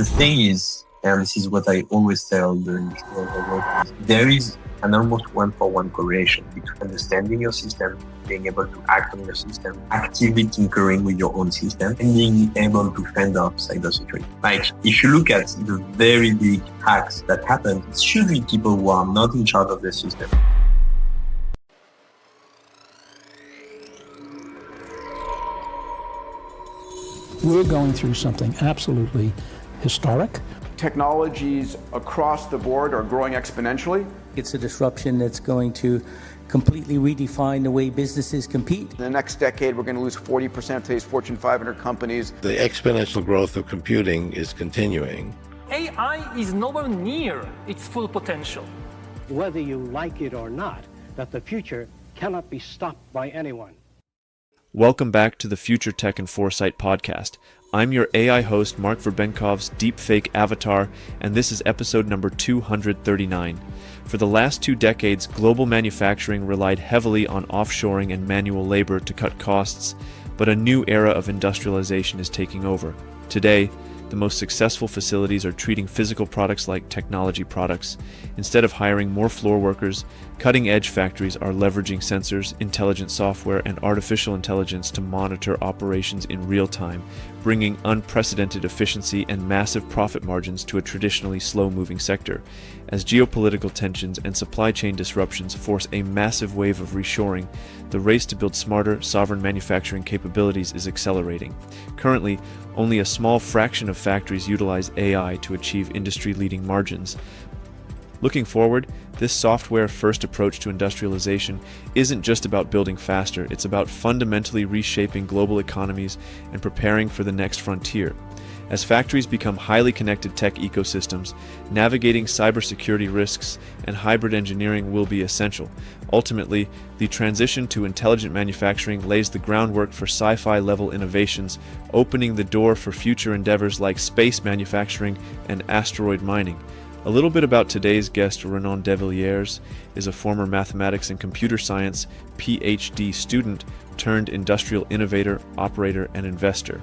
The thing is, and this is what I always tell the industrial workers, there is an almost one-for-one correlation between understanding your system, being able to act on your system, actively tinkering with your own system, and being able to fend off cybersecurity. Like, if you look at the very big hacks that happen, it's usually people who are not in charge of the system. We're going through something absolutely historic. Technologies across the board are growing exponentially. It's a disruption that's going to completely redefine the way businesses compete. In the next decade, we're going to lose 40% of today's Fortune 500 companies. The exponential growth of computing is continuing. AI is nowhere near its full potential. Whether you like it or not, that the future cannot be stopped by anyone. Welcome back to the Futuretech and Foresight podcast. I'm your AI host, Marc Verbenkov's deepfake avatar, and this is episode number 239. For the last 2 decades, global manufacturing relied heavily on offshoring and manual labor to cut costs, but a new era of industrialization is taking over. Today, the most successful facilities are treating physical products like technology products. Instead of hiring more floor workers, cutting-edge factories are leveraging sensors, intelligent software, and artificial intelligence to monitor operations in real time, bringing unprecedented efficiency and massive profit margins to a traditionally slow-moving sector. As geopolitical tensions and supply chain disruptions force a massive wave of reshoring, the race to build smarter, sovereign manufacturing capabilities is accelerating. Currently, only a small fraction of factories utilize AI to achieve industry-leading margins. Looking forward, this software-first approach to industrialization isn't just about building faster, it's about fundamentally reshaping global economies and preparing for the next frontier. As factories become highly connected tech ecosystems, navigating cybersecurity risks and hybrid engineering will be essential. Ultimately, the transition to intelligent manufacturing lays the groundwork for sci-fi level innovations, opening the door for future endeavors like space manufacturing and asteroid mining. A little bit about today's guest, Renan Devillieres, is a former mathematics and computer science PhD student turned industrial innovator, operator, and investor.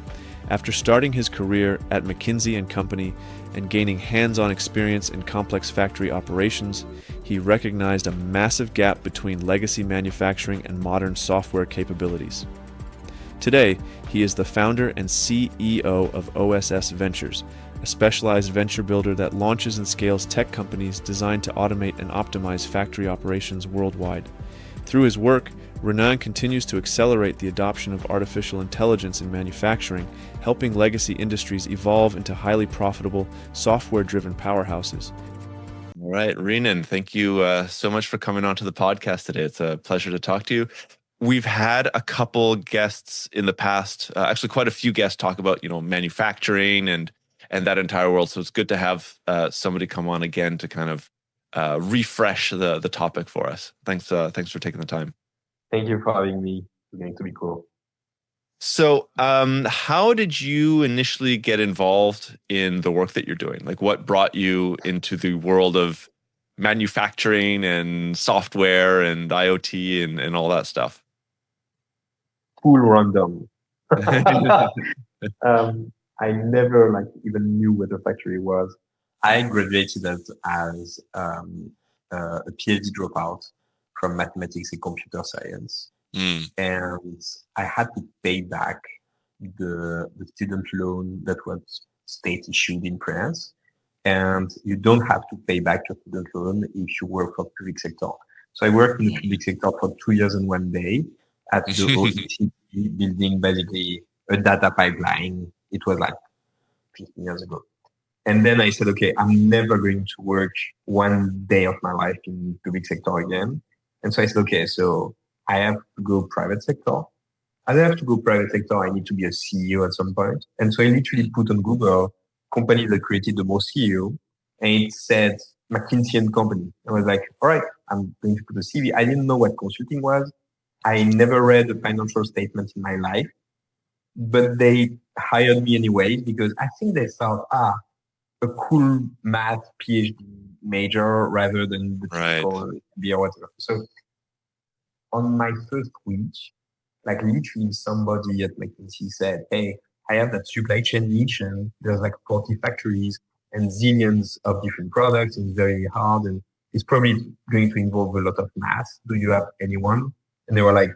After starting his career at McKinsey & Company and gaining hands-on experience in complex factory operations, he recognized a massive gap between legacy manufacturing and modern software capabilities. Today, he is the founder and CEO of OSS Ventures, a specialized venture builder that launches and scales tech companies designed to automate and optimize factory operations worldwide. Through his work, Renan continues to accelerate the adoption of artificial intelligence in manufacturing, helping legacy industries evolve into highly profitable, software-driven powerhouses. All right, Renan, thank you so much for coming on to the podcast today. It's a pleasure to talk to you. We've had a couple guests in the past, actually quite a few guests talk about, manufacturing and that entire world. So it's good to have somebody come on again to kind of refresh the topic for us. Thanks for taking the time. Thank you for having me. It's going to be cool. So how did you initially get involved in the work that you're doing? Like, what brought you into the world of manufacturing and software and IoT and all that stuff? Full random. I never even knew what a factory was. I graduated as a PhD dropout from mathematics and computer science. And I had to pay back the student loan that was state issued in France. And you don't have to pay back your student loan if you work for the public sector. So I worked in the public sector for 2 years and 1 day at the OECD, building basically a data pipeline. It was 15 years ago. And then I said, okay, I'm never going to work 1 day of my life in the public sector again. And so I said, okay, so I have to go private sector. As I have to go private sector, I need to be a CEO at some point. And so I literally put on Google company that created the most CEO, and it said McKinsey & Company. I was like, all right, I'm going to put a CV. I didn't know what consulting was. I never read a financial statement in my life, but they hired me anyway because I think they thought, a cool math PhD major rather than the typical MBA or whatever. So on my first week, literally somebody at McKinsey said, hey, I have that supply chain niche, and there's like 40 factories and zillions of different products, and it's very hard, and it's probably going to involve a lot of math. Do you have anyone? And they were like,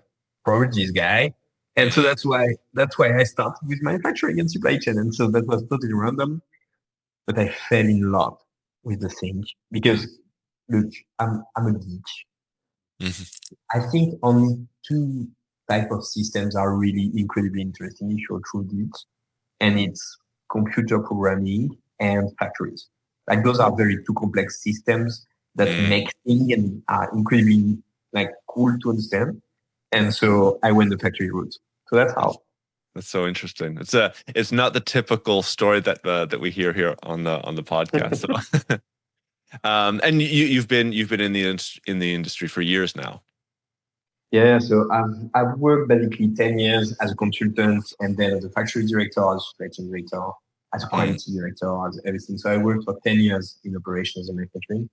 probably this guy. And so that's why I started with manufacturing and supply chain. And so that was totally random, but I fell in love with the thing because look, I'm a geek. I think only two type of systems are really incredibly interesting if you're true geeks, and it's computer programming and factories. Like those are very two complex systems that make things and are incredibly like cool to understand. And so I went the factory route. So that's how. That's so interesting. It's not the typical story that we hear here on the podcast. So. And you've been in the industry for years now. Yeah, so I've worked basically 10 years as a consultant, and then as a factory director, as a supply chain director, as a quality director, as everything. So I worked for 10 years in operations and manufacturing.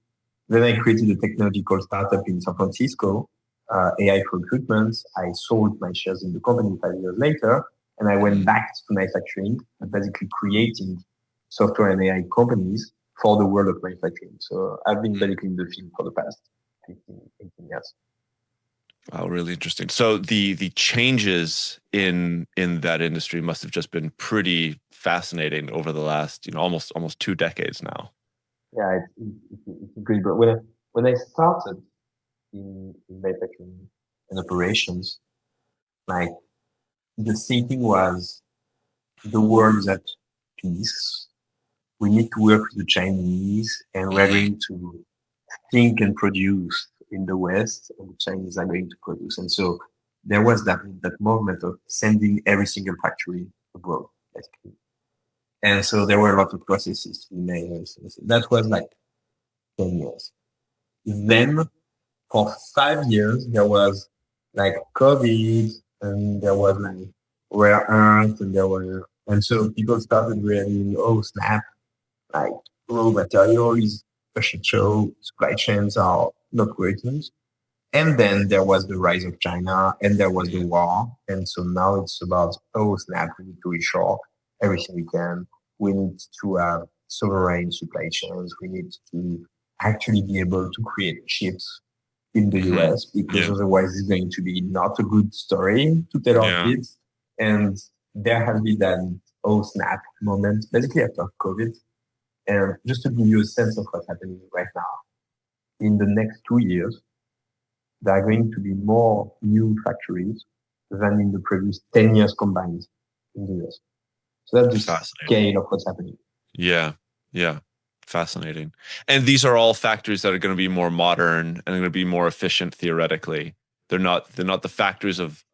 Then I created a technological startup in San Francisco, AI for recruitment. I sold my shares in the company 5 years later, and I went back to manufacturing and basically creating software and AI companies for the world of manufacturing. So I've been basically in the field for the past 15, 18 years. Wow, really interesting. So the changes in that industry must have just been pretty fascinating over the last, almost 2 decades now. Yeah, it's great. But when I started in manufacturing and operations, like the thinking was the world is at peace. We need to work with the Chinese, and we're going to think and produce in the West, and the Chinese are going to produce. And so there was that movement of sending every single factory abroad, basically. And so there were a lot of processes to be made. That was like 10 years. Then for 5 years, there was like COVID, and there was like rare earth, and so people started realizing, oh snap, like raw material is a shit show, supply chains are not working. And then there was the rise of China, and there was the war. And so now it's about, oh snap, we need to reshore everything we can. We need to have sovereign supply chains. We need to actually be able to create chips in the US, because otherwise it's going to be not a good story to tell our kids. And there has been that oh snap moment, basically after COVID. And just to give you a sense of what's happening right now, in the next 2 years, there are going to be more new factories than in the previous 10 years combined in the US. So that's the scale of what's happening. Yeah. Fascinating. And these are all factories that are going to be more modern and going to be more efficient theoretically. They're not the factories of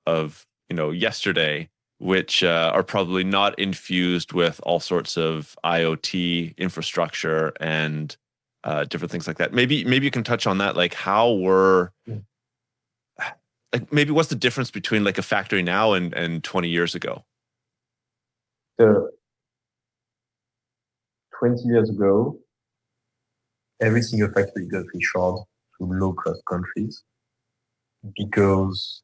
yesterday, which are probably not infused with all sorts of IoT infrastructure and different things like that. Maybe you can touch on that. Like maybe what's the difference between like a factory now and 20 years ago? So 20 years ago, every single factory got reshored to low-cost countries because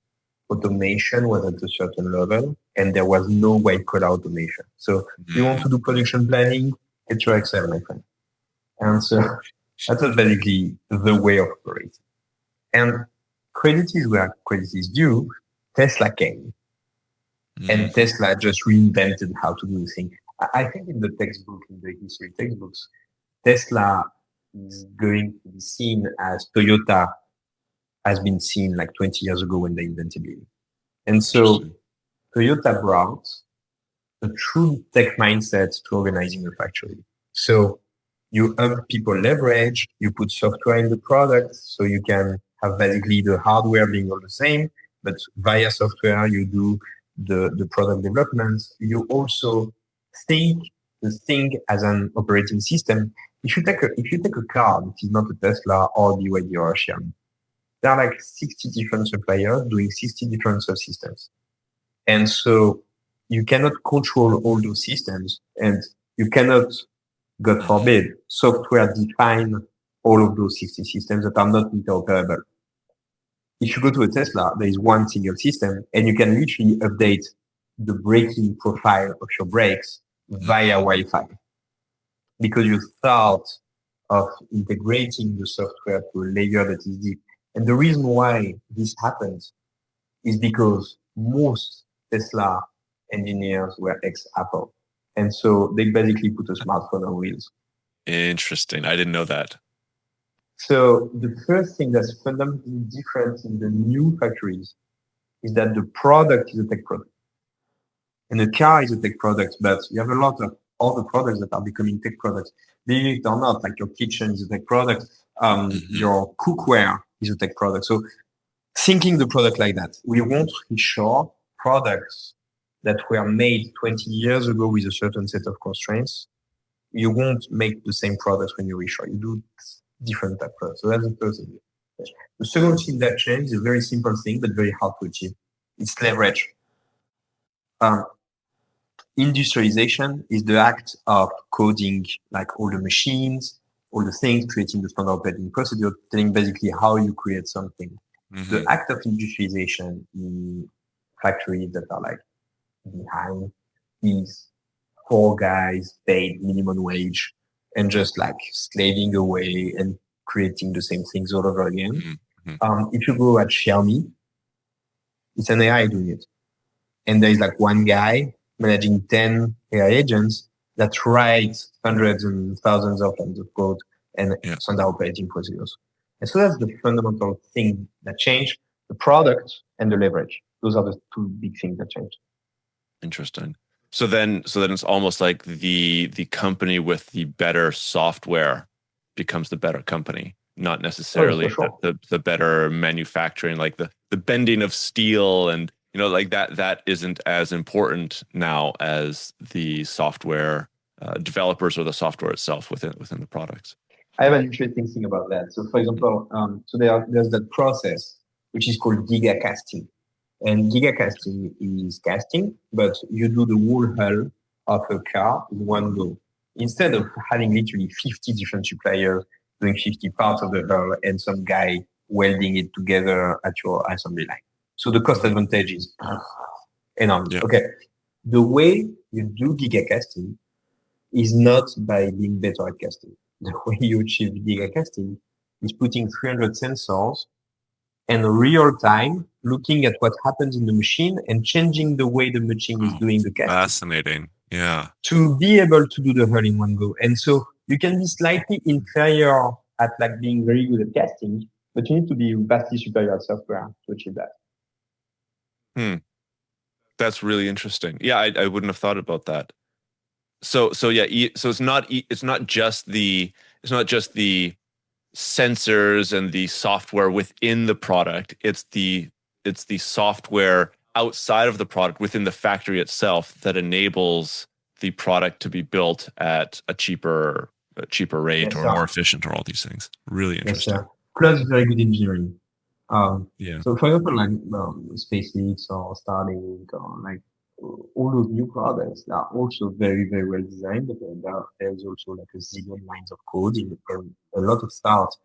automation was at a certain level and there was no white-collar automation. So you want to do production planning, get your Excel, my friend. And so that was basically the way of operating. And credit is where credit is due. Tesla came. And Tesla just reinvented how to do the thing. I think in the textbook, in the history textbooks, Tesla is going to be seen as Toyota has been seen like 20 years ago when they invented it. And so Toyota brought a true tech mindset to organizing a factory. So you up people leverage, you put software in the product so you can have basically the hardware being all the same, but via software you do the product development. You also think the thing as an operating system. If you take a car, which is not a Tesla or BYD or Xiaomi, there are like 60 different suppliers doing 60 different subsystems. And so you cannot control all those systems, and you cannot, God forbid, software define all of those 60 systems that are not interoperable. If you go to a Tesla, there is one single system, and you can literally update the braking profile of your brakes via Wi-Fi, because you thought of integrating the software to a layer that is deep. And the reason why this happens is because most Tesla engineers were ex-Apple. And so they basically put a smartphone on wheels. Interesting. I didn't know that. So the first thing that's fundamentally different in the new factories is that the product is a tech product. And the car is a tech product, but you have a lot of other products that are becoming tech products. Believe it or not, like your kitchen is a tech product, your cookware is a tech product. So thinking the product like that, we won't reshore products that were made 20 years ago with a certain set of constraints. You won't make the same products when you reshore. You do different type products. So that's the first thing. The second thing that changes is a very simple thing, but very hard to achieve. It's leverage. Industrialization is the act of coding like all the machines, all the things, creating the standard operating procedure, telling basically how you create something. The act of industrialization in factories that are like behind is 4 guys paid minimum wage and just like slaving away and creating the same things all over again. If you go at Xiaomi, it's an AI doing it. And there is like one guy managing 10 AI agents that writes hundreds and thousands of lines of code and standard operating procedures. And so that's the fundamental thing that changed: the product and the leverage. Those are the 2 big things that changed. Interesting. So then it's almost like the company with the better software becomes the better company, not necessarily the better manufacturing, like the bending of steel and like that isn't as important now as the software developers or the software itself within the products. I have an interesting thing about that. So for example, there's that process which is called gigacasting. And gigacasting is casting, but you do the whole hull of a car in one go. Instead of having literally 50 different suppliers doing 50 parts of the hull and some guy welding it together at your assembly line. So the cost advantage is enormous. Yeah. Okay. The way you do gigacasting is not by being better at casting. The way you achieve gigacasting is putting 300 sensors and real time looking at what happens in the machine and changing the way the machine is doing the casting. Fascinating. Yeah. To be able to do the hull in one go. And so you can be slightly inferior at like being very good at casting, but you need to be vastly superior at software to achieve that. That's really interesting. Yeah, I wouldn't have thought about that. So it's not just the sensors and the software within the product. It's the software outside of the product within the factory itself that enables the product to be built at a cheaper rate or more efficient, or all these things. Really interesting. Yes, plus very good engineering. So for example, like SpaceX or Starlink or like all those new products are also very, very well designed. But there's also like a zillion lines of code and a lot of thought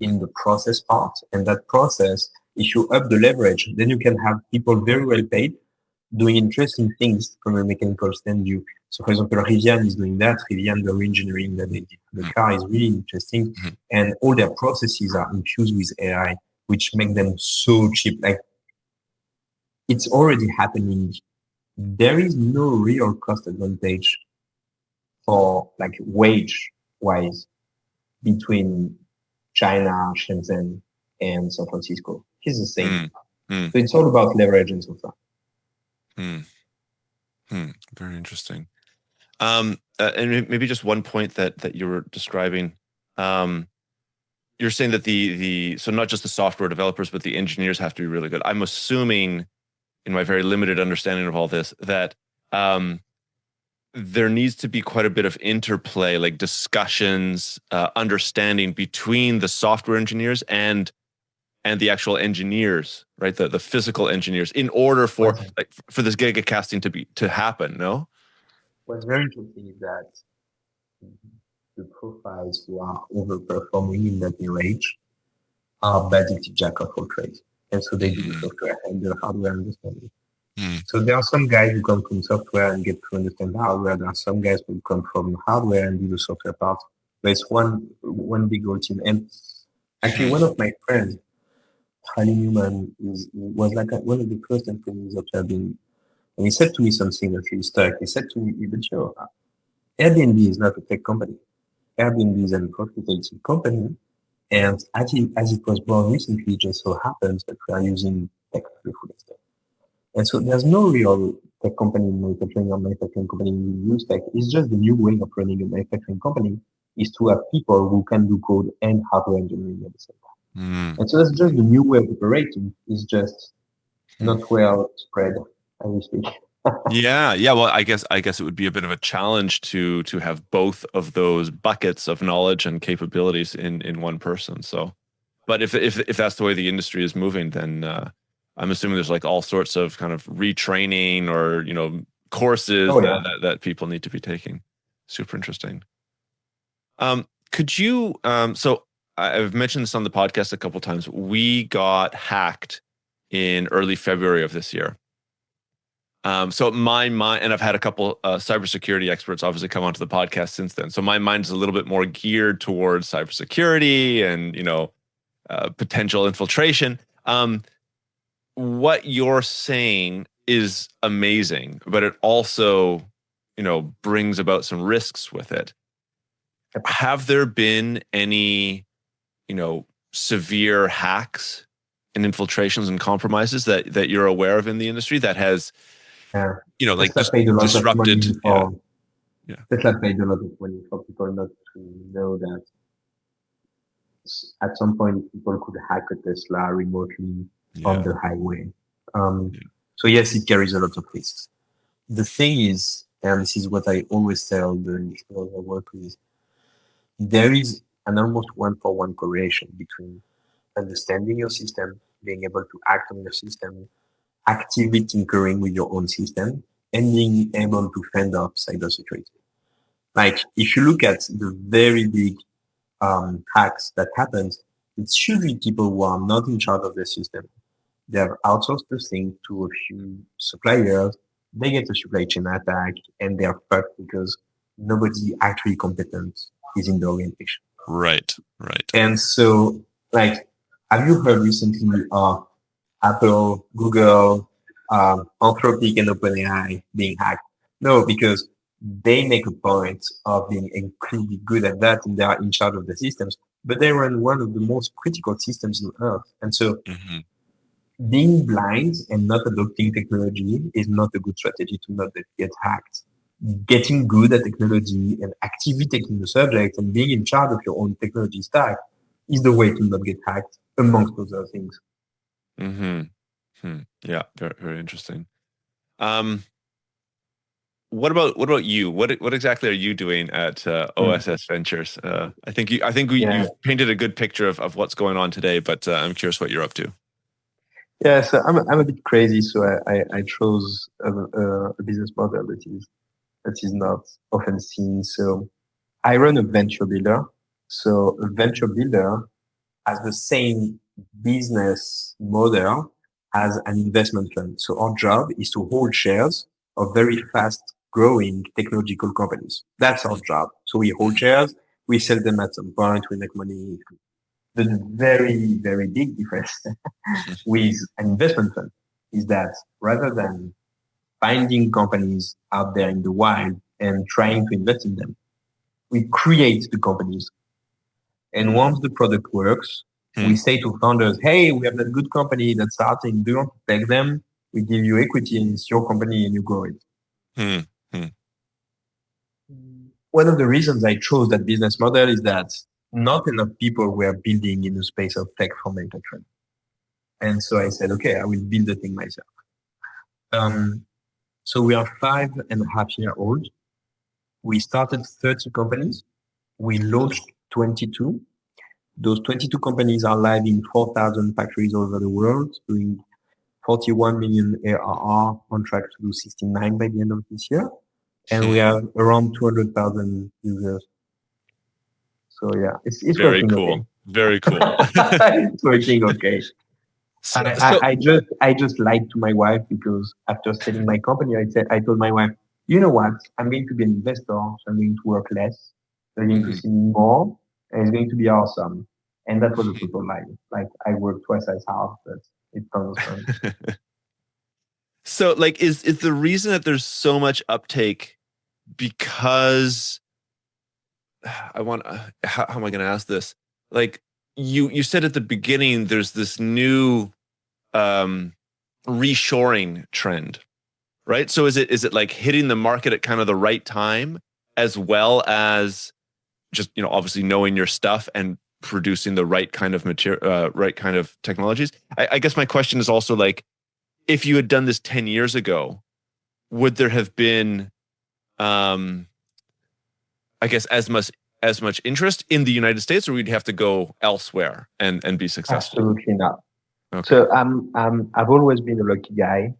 in the process part. And that process, if you up the leverage, then you can have people very well paid doing interesting things from a mechanical stand view. So for example, Rivian is doing that. Rivian, the re-engineering that they did to the car is really interesting. And all their processes are infused with AI, which make them so cheap. Like, it's already happening. There is no real cost advantage for like wage-wise between China, Shenzhen, and San Francisco. It's the same. So it's all about leverage and so far. Very interesting. And maybe just one point that you were describing. You're saying that so not just the software developers, but the engineers have to be really good. I'm assuming, in my very limited understanding of all this, that there needs to be quite a bit of interplay, like discussions, understanding between the software engineers and the actual engineers, right? The physical engineers, in order for this gigacasting to happen. No. What's very interesting is that the profiles who are overperforming in that new age are basically jack of all trades. And so they do the software and the hardware understanding. So there are some guys who come from software and get to understand hardware. There are some guys who come from hardware and do the software part. But it's one big old team. And actually, one of my friends, Harley Newman, was like one of the first employees of Airbnb. And he said to me something that really stuck. He said to me, but sure, Airbnb is not a tech company. Airbnb is a profitability company. And as it was born recently, it just so happens that we are using tech to do full extent. And so there's no real tech company in manufacturing or manufacturing company who use tech. It's just the new way of running a manufacturing company is to have people who can do code and hardware engineering at the same time. And so that's just the new way of operating. It's just not well spread, as we speak. Yeah. Well, I guess it would be a bit of a challenge to have both of those buckets of knowledge and capabilities in one person. So, but if that's the way the industry is moving, then I'm assuming there's like all sorts of kind of retraining or courses that people need to be taking. Super interesting. Could you? So I've mentioned this on the podcast a couple of times. We got hacked in early February of this year. So my mind, and I've had a couple cybersecurity experts obviously come onto the podcast since then. So my mind is a little bit more geared towards cybersecurity and potential infiltration. What you're saying is amazing, but it also brings about some risks with it. Have there been any severe hacks and infiltrations and compromises that you're aware of in the industry that has like just disrupted? Tesla paid a lot of money for people not to know that at some point people could hack a Tesla remotely on the highway. So yes, it carries a lot of risks. The thing is, and this is what I always tell the listeners I work with, there is an almost one-for-one correlation between understanding your system, being able to act on your system, actively tinkering with your own system, and being able to fend off cybersecurity. Like, if you look at the very big hacks that happens, it's usually people who are not in charge of their system. They have outsourced the thing to a few suppliers. They get a supply chain attack, and they are fucked because nobody actually competent is in the orientation. Right. And so, like, have you heard recently of Apple, Google, Anthropic, and OpenAI being hacked? No, because they make a point of being incredibly good at that, and they are in charge of the systems. But they run one of the most critical systems on Earth, and so being blind and not adopting technology is not a good strategy to not get hacked. Getting good at technology and actively taking the subject and being in charge of your own technology stack is the way to not get hacked, amongst other things. Yeah, very, very interesting. What about you? What exactly are you doing at OSS Ventures? I think you've painted a good picture of what's going on today, but I'm curious what you're up to. Yeah, so I'm a bit crazy, so I chose a business model that is not often seen. So I run a venture builder. So a venture builder has the same business model as an investment fund. So our job is to hold shares of very fast growing technological companies. That's our job. So we hold shares, we sell them at some point, we make money. The very, very big difference with an investment fund is that rather than finding companies out there in the wild and trying to invest in them, we create the companies. And once the product works, we say to founders, hey, we have that good company that's starting. Do you want to take them? We give you equity and it's your company and you grow it. One of the reasons I chose that business model is that not enough people were building in the space of tech for manufacturing. And so I said, okay, I will build the thing myself. So we are 5.5 years old. We started 30 companies. We launched 22. Those 22 companies are live in 4,000 factories all over the world, doing 41 million ARR, on track to do 69 by the end of this year. And we have around 200,000 users. So yeah, it's very working cool. Okay. Very cool. It's working okay. I just lied to my wife because after selling my company, I told my wife, you know what? I'm going to be an investor, so I'm going to work less. They're going to see me more, and it's going to be awesome. And that was a total lie. Like I work twice as hard, but it was fun. So, like, is the reason that there's so much uptake because I want? How am I going to ask this? Like, you said at the beginning, there's this new reshoring trend, right? So is it like hitting the market at kind of the right time, as well as just, you know, obviously knowing your stuff and producing the right kind of material, right kind of technologies? I guess my question is also like, if you had done this 10 years ago, would there have been, I guess, as much interest in the United States, or we'd have to go elsewhere and be successful? Absolutely not. Okay. So I've always been a lucky guy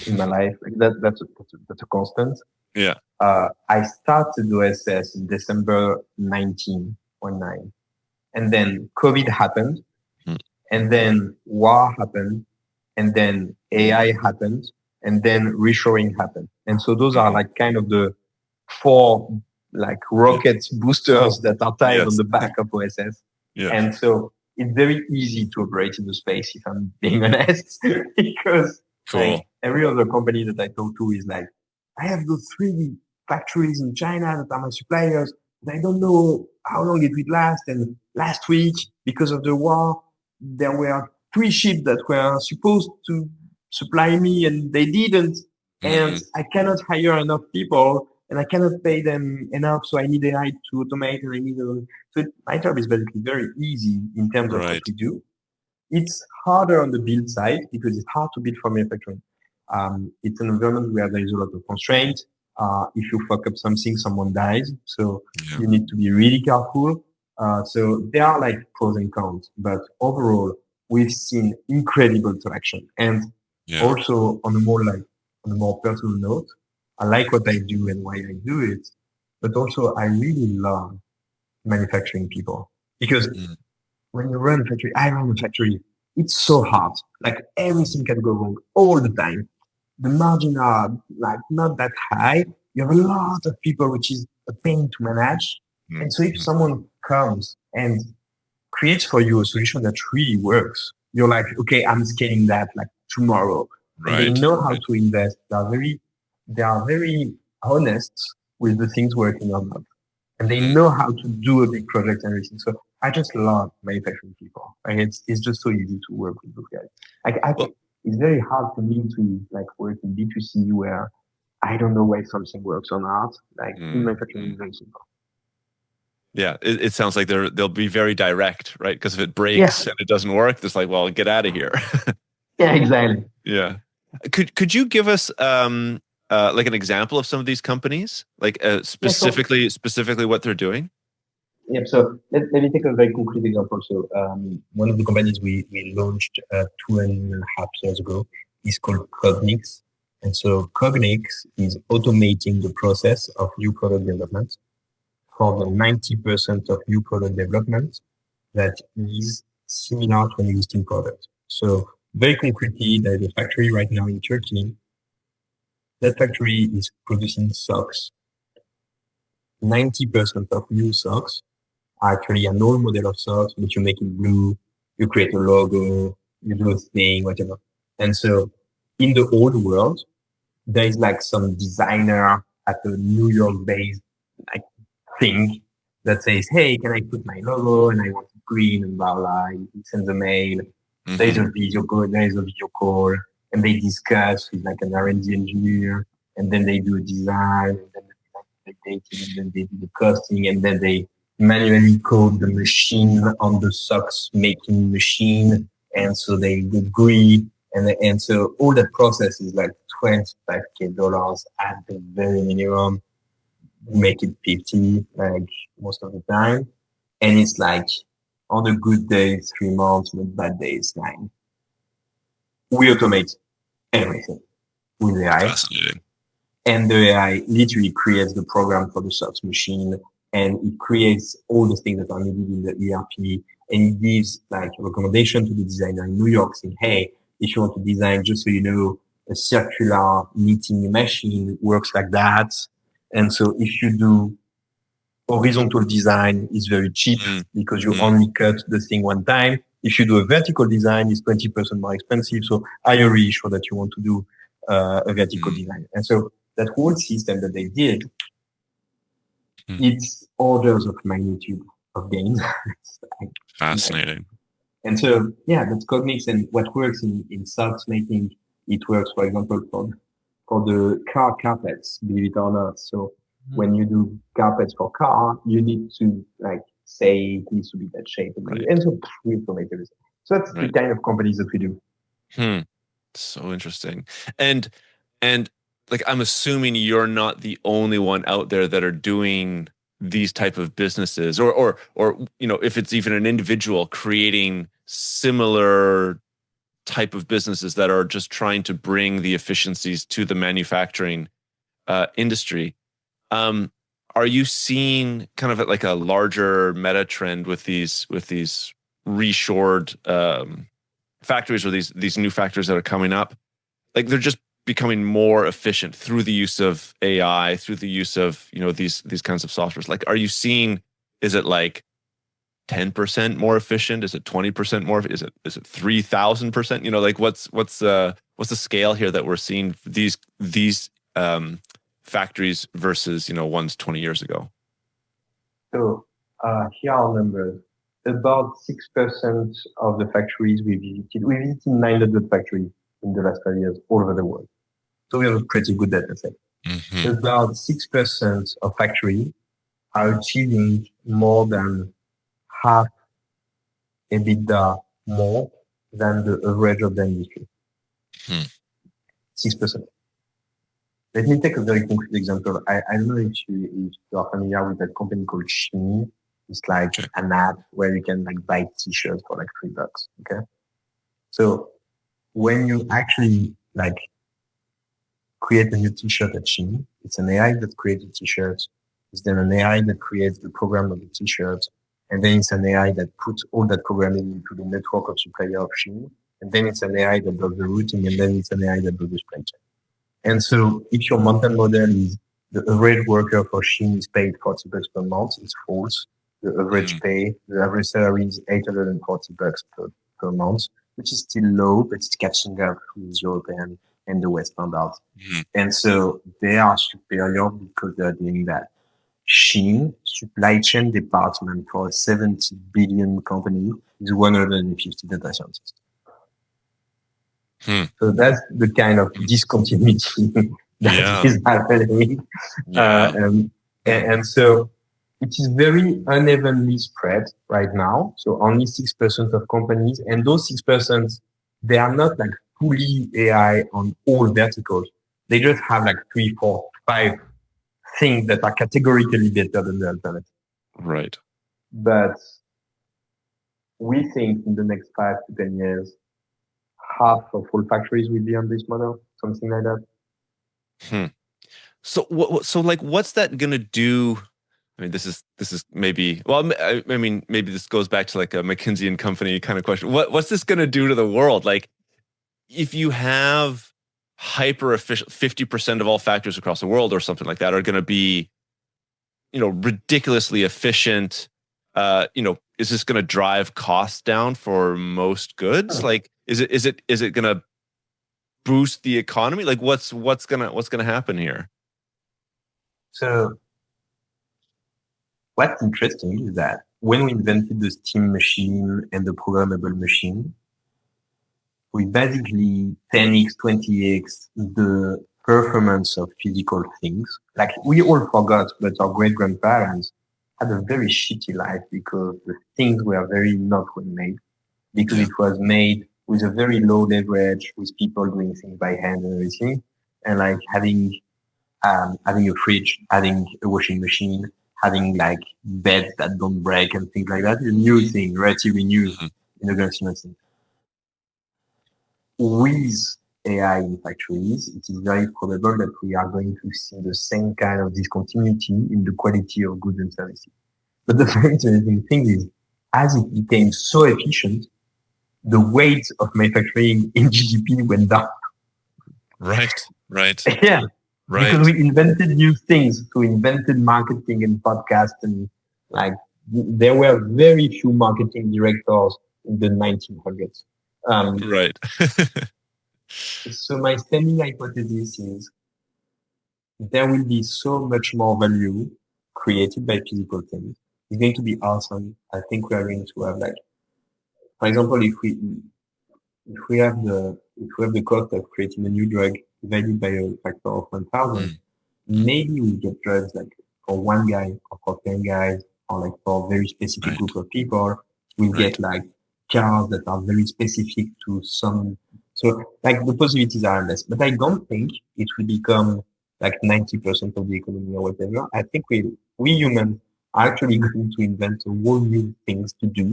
in my life. Like that's a constant. Yeah. I started OSS in December 1919, and then COVID happened, and then war happened, and then AI happened, and then reshoring happened. And so those are like kind of the 4 like rocket boosters that are tied on the back of OSS. Yeah. And so it's very easy to operate in the space, if I'm being honest, because like, every other company that I talk to is like, I have those 3 factories in China that are my suppliers, and I don't know how long it will last. And last week, because of the war, there were 3 ships that were supposed to supply me and they didn't. And I cannot hire enough people and I cannot pay them enough. So I need AI to automate and I need so my job is basically very easy in terms of what we do. It's harder on the build side because it's hard to build for manufacturing. It's an environment where there is a lot of constraint. If you fuck up something, someone dies. So you need to be really careful. So there are like pros and cons, but overall, we've seen incredible traction. And also on a more personal note, I like what I do and why I do it, but also I really love manufacturing people because when you run a factory, I run a factory, it's so hard. Like everything can go wrong all the time. The margins are like not that high. You have a lot of people, which is a pain to manage. And so if someone comes and creates for you a solution that really works, you're like, okay, I'm scaling that like tomorrow. And they know how to invest. They are very honest with the things working or not. And they know how to do a big project and everything. So I just love manufacturing people. Like it's just so easy to work with those guys. Like it's very hard for me to like work in B2C where I don't know why something works or not. Like in manufacturing, it's very simple. Yeah, it sounds like they'll be very direct, right? Because if it breaks and it doesn't work, it's like, well, get out of here. Yeah, exactly. Yeah. Could you give us like an example of some of these companies, like specifically what they're doing? Yep. So let me take a very concrete example. So one of the companies we launched 2.5 years ago is called Cognix. And so Cognix is automating the process of new product development for the 90% of new product development that is similar to an existing product. So very concretely, there's a factory right now in Turkey. That factory is producing socks. 90% of new socks are actually an old model of socks, but you make it blue, you create a logo, you do a thing, whatever. And so in the old world, there is like some designer at a New York-based like thing that says, hey, can I put my logo and I want it green and blah, blah. He sends a mail. There's a video call, and they discuss with like an R&D engineer, and then they do a design, and then they take it, and then they do the costing, and then they manually code the machine on the socks making machine, and so they agree, and so all that process is like $25,000 at the very minimum. Make it 50, like most of the time, and it's like on a good day 3 months, on a bad day 9. We automate everything with AI. Fascinating. And the AI literally creates the program for the socks machine, and it creates all the things that are needed in the ERP, and it gives like a recommendation to the designer in New York saying, hey, if you want to design, just so you know, a circular knitting machine works like that. And so if you do horizontal design, it's very cheap because you only cut the thing one time. If you do a vertical design, it's 20% more expensive. So are you really sure that you want to do a vertical design? And so that whole system that they did, it's orders of magnitude of gains. Fascinating. And so, yeah, that's Cognix. And what works in socks making, it works, for example, for the car carpets, believe it or not. So when you do carpets for car, you need to like say it needs to be that shape. And so we automate everything. So that's the kind of companies that we do. So interesting. And like, I'm assuming you're not the only one out there that are doing these type of businesses, or you know, if it's even an individual creating similar type of businesses that are just trying to bring the efficiencies to the manufacturing industry. Are you seeing kind of like a larger meta trend with these reshored factories, or these new factories that are coming up? Like, they're just becoming more efficient through the use of AI, through the use of, you know, these kinds of softwares. Like, are you seeing, is it like 10% more efficient? Is it 20% more? Is it 3,000%? You know, like what's the scale here that we're seeing these factories versus, you know, ones 20 years ago? So here are numbers. About 6% of the factories we visited 900 factories in the last 5 years all over the world. So we have a pretty good data set. About 6% of factories are achieving more than half EBITDA more than the average of the industry. 6%. Let me take a very concrete example. I don't know if you are familiar with that company called Shein. It's like an app where you can like buy t-shirts for like $3. Okay. So when you actually like create a new t-shirt at Shein, it's an AI that creates a t-shirt. It's then an AI that creates the program of the t-shirt. And then it's an AI that puts all that programming into the network of supplier of Shein. And then it's an AI that does the routing. And then it's an AI that does the supply chain. And so if your mental model is the average worker for Shein is paid $40 per month, it's false. The average pay, the average salary is $840 per month, which is still low, but it's catching up with Europe and the West standards. And so they are superior because they're doing that. Shein, supply chain department for a 70 billion company, is 150 data scientists. So that's the kind of discontinuity that is happening. And so it is very unevenly spread right now. So only 6% of companies, and those 6%, they are not like fully AI on all verticals. They just have like 3, 4, 5 things that are categorically better than the alternative. Right. But we think in the next 5 to 10 years, half of all factories will be on this model, something like that. So what's that going to do? I mean, this is maybe, well, I mean, maybe this goes back to like a McKinsey and Company kind of question. What's this going to do to the world? Like, if you have hyper efficient, 50% of all factories across the world or something like that are going to be, you know, ridiculously efficient, you know, is this going to drive costs down for most goods? Like, is it going to boost the economy? Like, what's going to happen here? So what's interesting is that when we invented the steam machine and the programmable machine, we basically 10x, 20x the performance of physical things. Like, we all forgot, but our great-grandparents had a very shitty life because the things were very not well made, because it was made with a very low leverage, with people doing things by hand and everything. And like having a fridge, having a washing machine, having like beds that don't break and things like that is a new thing, relatively new in the grand scheme of things. With AI in factories, it is very probable that we are going to see the same kind of discontinuity in the quality of goods and services. But the very interesting thing is, as it became so efficient, the weight of manufacturing in GDP went down. Right. Yeah. Right. Because we invented new things. We invented marketing and podcast, and like there were very few marketing directors in the 1900s. Right. So my standing hypothesis is there will be so much more value created by physical things. It's going to be awesome. I think we are going to have like, for example, if we have the cost of creating a new drug divided by a factor of 1,000, maybe we get drugs like for one guy or for 10 guys or like for a very specific group of people. We get like cars that are very specific to some. So like the possibilities are endless, but I don't think it will become like 90% of the economy or whatever. I think we humans are actually going to invent a whole new things to do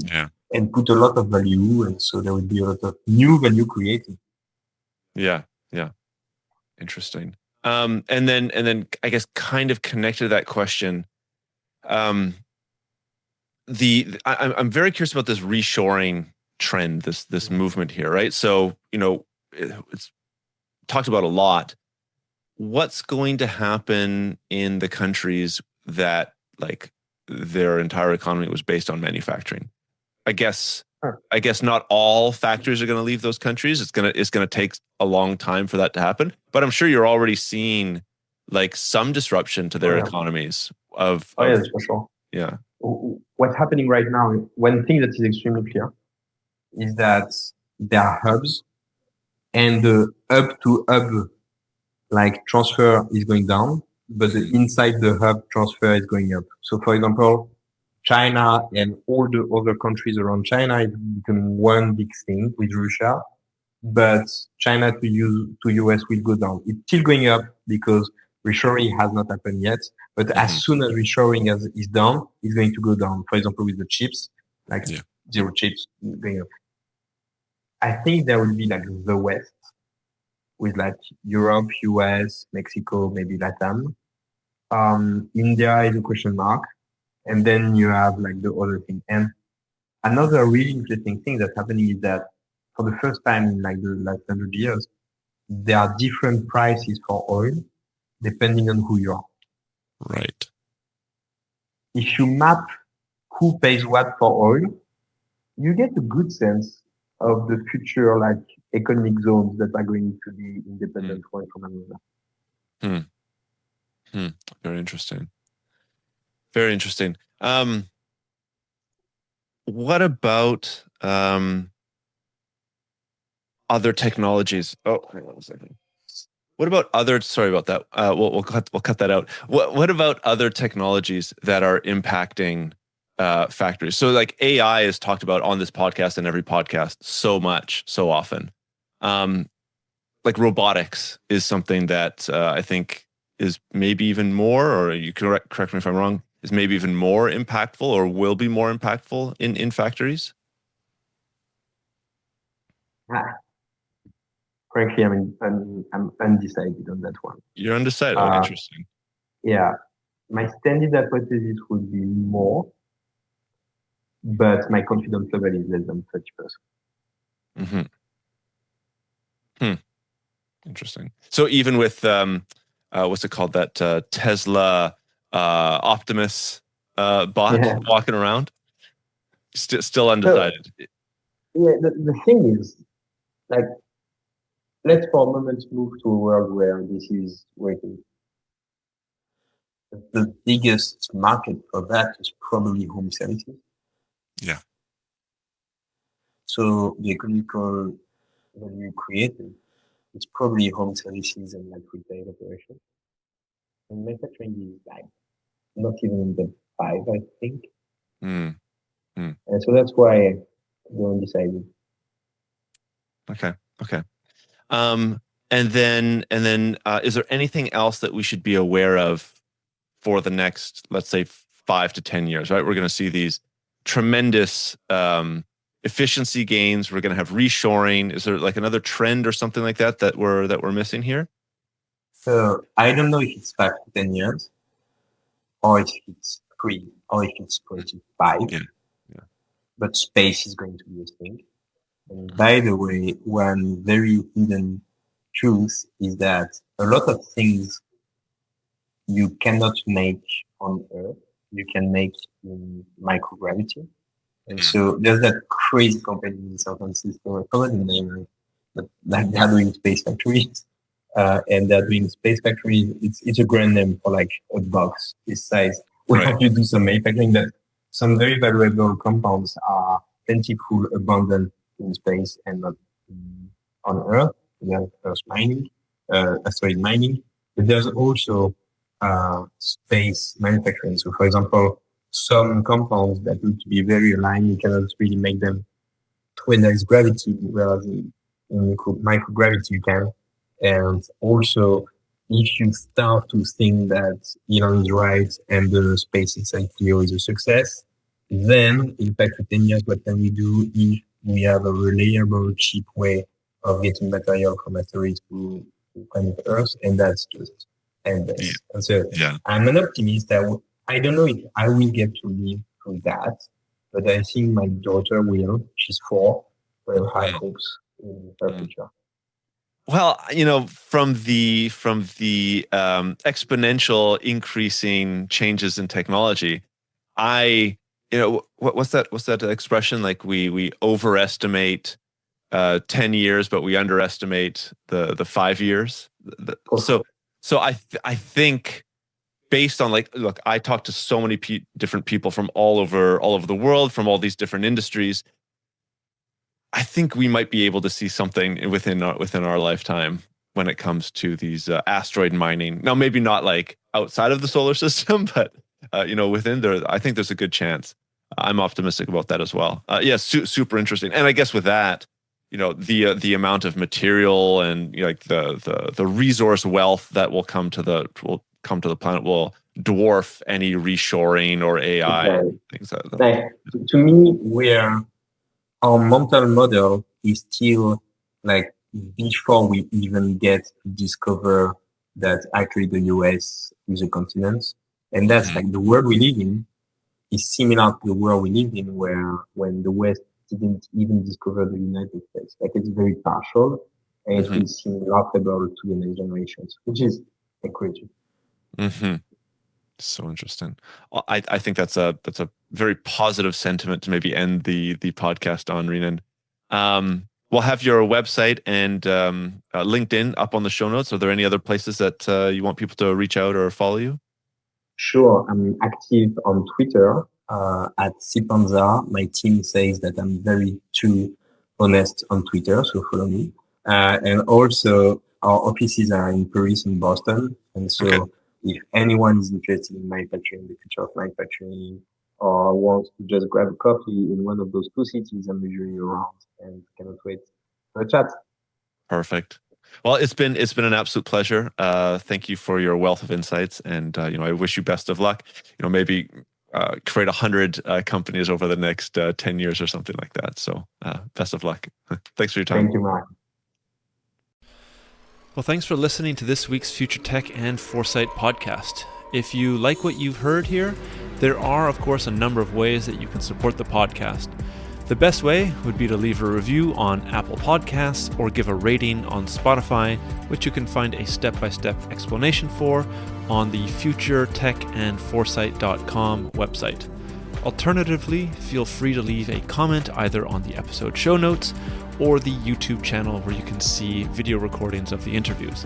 and put a lot of value. And so there will be a lot of new value created. Yeah. Interesting. And then I guess kind of connected to that question. I'm very curious about this reshoring trend, this movement here, right? So, it's talked about a lot. What's going to happen in the countries that like their entire economy was based on manufacturing? I guess not all factories are going to leave those countries. It's going to take a long time for that to happen. But I'm sure you're already seeing like some disruption to their economies. Yes, for sure. Yeah. What's happening right now? One thing that is extremely clear is that there are hubs, and the hub to hub like transfer is going down, but the inside the hub transfer is going up. So, for example, China and all the other countries around China is becoming one big thing with Russia, but China to US will go down. It's still going up because reshoring has not happened yet, but as soon as reshoring is done, it's going to go down. For example, with the chips, like zero chips going up. I think there will be like the West with like Europe, US, Mexico, maybe Latam. India is a question mark. And then you have like the other thing. And another really interesting thing that's happening is that for the first time in like the last 100 years, there are different prices for oil depending on who you are. Right. If you map who pays what for oil, you get a good sense of the future like economic zones that are going to be independent one from another. Very interesting. Very interesting. What about other technologies? Oh, hang on a second. What about other? Sorry about that. We'll cut that out. What about other technologies that are impacting factories? So, like AI is talked about on this podcast and every podcast so much, so often. Like robotics is something that I think is maybe even more, or you correct me if I'm wrong, is maybe even more impactful or will be more impactful in factories? Frankly, I mean, I'm undecided on that one. You're undecided. Interesting. Yeah, my standard hypothesis would be more, but my confidence level is less than 30%. Interesting. So even with what's it called, that Tesla Optimus bot walking around, still undecided. So, the thing is, like, let's for a moment move to a world where this is working. The biggest market for that is probably home services. Yeah. So the economical value created, it's probably home services and like retail operations. And manufacturing is like not even in the 5, I think. And so that's why I go undecided. Okay. And then is there anything else that we should be aware of for the next, let's say, 5 to 10 years? Right, we're going to see these tremendous efficiency gains. We're going to have reshoring. Is there like another trend or something like that we're missing here? So I don't know if it's 5 to 10 years, or if it's 3, or if it's 25. Yeah. but space is going to be a thing. And by the way, one very hidden truth is that a lot of things you cannot make on Earth, you can make in microgravity. And so there's that crazy company in San Francisco, I forgot the name, but like they're doing space factories. And they're doing space factories. It's a grand name for like a box this size. Where you do some manufacturing that some very valuable compounds are plentiful, abundant in space and not on Earth. There's Earth mining, asteroid mining, but there's also space manufacturing. So, for example, some compounds that need to be very aligned, you cannot really make them when there is gravity, whereas in microgravity you can. And also, if you start to think that Elon is right and the space incentive is a success, then in fact, for 10 years, what can we do if we have a reliable, cheap way of getting material from asteroids to planet Earth? And that's just endless. And so I'm an optimist. I don't know if I will get to live through that, but I think my daughter will. She's 4. We have high hopes in her future. Well, from the exponential increasing changes in technology, what's that expression? Like we overestimate 10 years, but we underestimate the 5 years. So I think based on look, I talk to so many different people from all over the world, from all these different industries. I think we might be able to see something within our lifetime when it comes to these asteroid mining. Now, maybe not like outside of the solar system, but within there, I think there's a good chance. I'm optimistic about that as well. Super interesting. And I guess with that, the amount of material and the resource wealth that will come to the planet will dwarf any reshoring or AI things like that. To me, our mental model is still like before we even get to discover that actually the US is a continent. And that's like the world we live in is similar to the world we live in where when the West didn't even discover the United States. Like it's very partial and it will seem laughable to the next generations, which is encouraging. So interesting. I think that's a very positive sentiment to maybe end the podcast on, Renan. We'll have your website and LinkedIn up on the show notes. Are there any other places that you want people to reach out or follow you? Sure. I'm active on Twitter at Sipanza. My team says that I'm very too honest on Twitter, so follow me. And also, our offices are in Paris and Boston. And so if anyone is interested in manufacturing, the future of manufacturing, or wants to just grab a coffee in one of those 2 cities, I'm usually around and cannot wait for a chat. Perfect. Well, it's been an absolute pleasure. Thank you for your wealth of insights, and I wish you best of luck. Maybe create 100 companies over the next 10 years or something like that. So, best of luck. Thanks for your time. Thank you, Mark. Well, thanks for listening to this week's Futuretech and Foresight podcast. If you like what you've heard here, there are, of course, a number of ways that you can support the podcast. The best way would be to leave a review on Apple Podcasts or give a rating on Spotify, which you can find a step-by-step explanation for on the futuretechandforesight.com website. Alternatively, feel free to leave a comment either on the episode show notes or the YouTube channel where you can see video recordings of the interviews.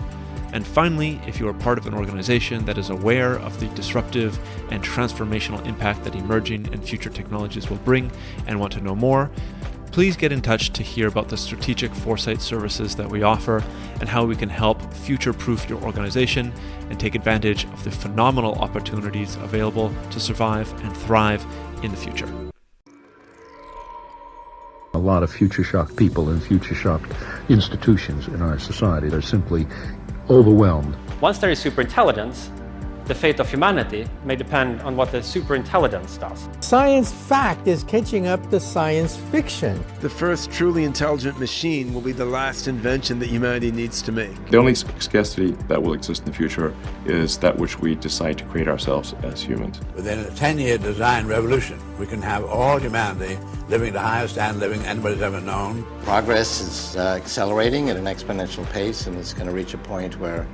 And finally, if you are part of an organization that is aware of the disruptive and transformational impact that emerging and future technologies will bring and want to know more, please get in touch to hear about the strategic foresight services that we offer and how we can help future-proof your organization and take advantage of the phenomenal opportunities available to survive and thrive in the future. A lot of future-shocked people and future-shocked institutions in our society are simply overwhelmed. Once there is superintelligence, The fate of humanity may depend on what the superintelligence does. Science fact is catching up to science fiction. The first truly intelligent machine will be the last invention that humanity needs to make. The only scarcity that will exist in the future is that which we decide to create ourselves as humans. Within a 10-year design revolution, we can have all humanity living the highest standard of living anybody's ever known. Progress is accelerating at an exponential pace, and it's going to reach a point where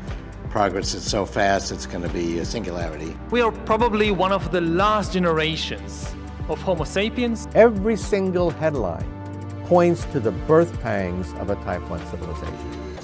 progress is so fast it's going to be a singularity. We are probably one of the last generations of Homo sapiens. Every single headline points to the birth pangs of a Type 1 civilization.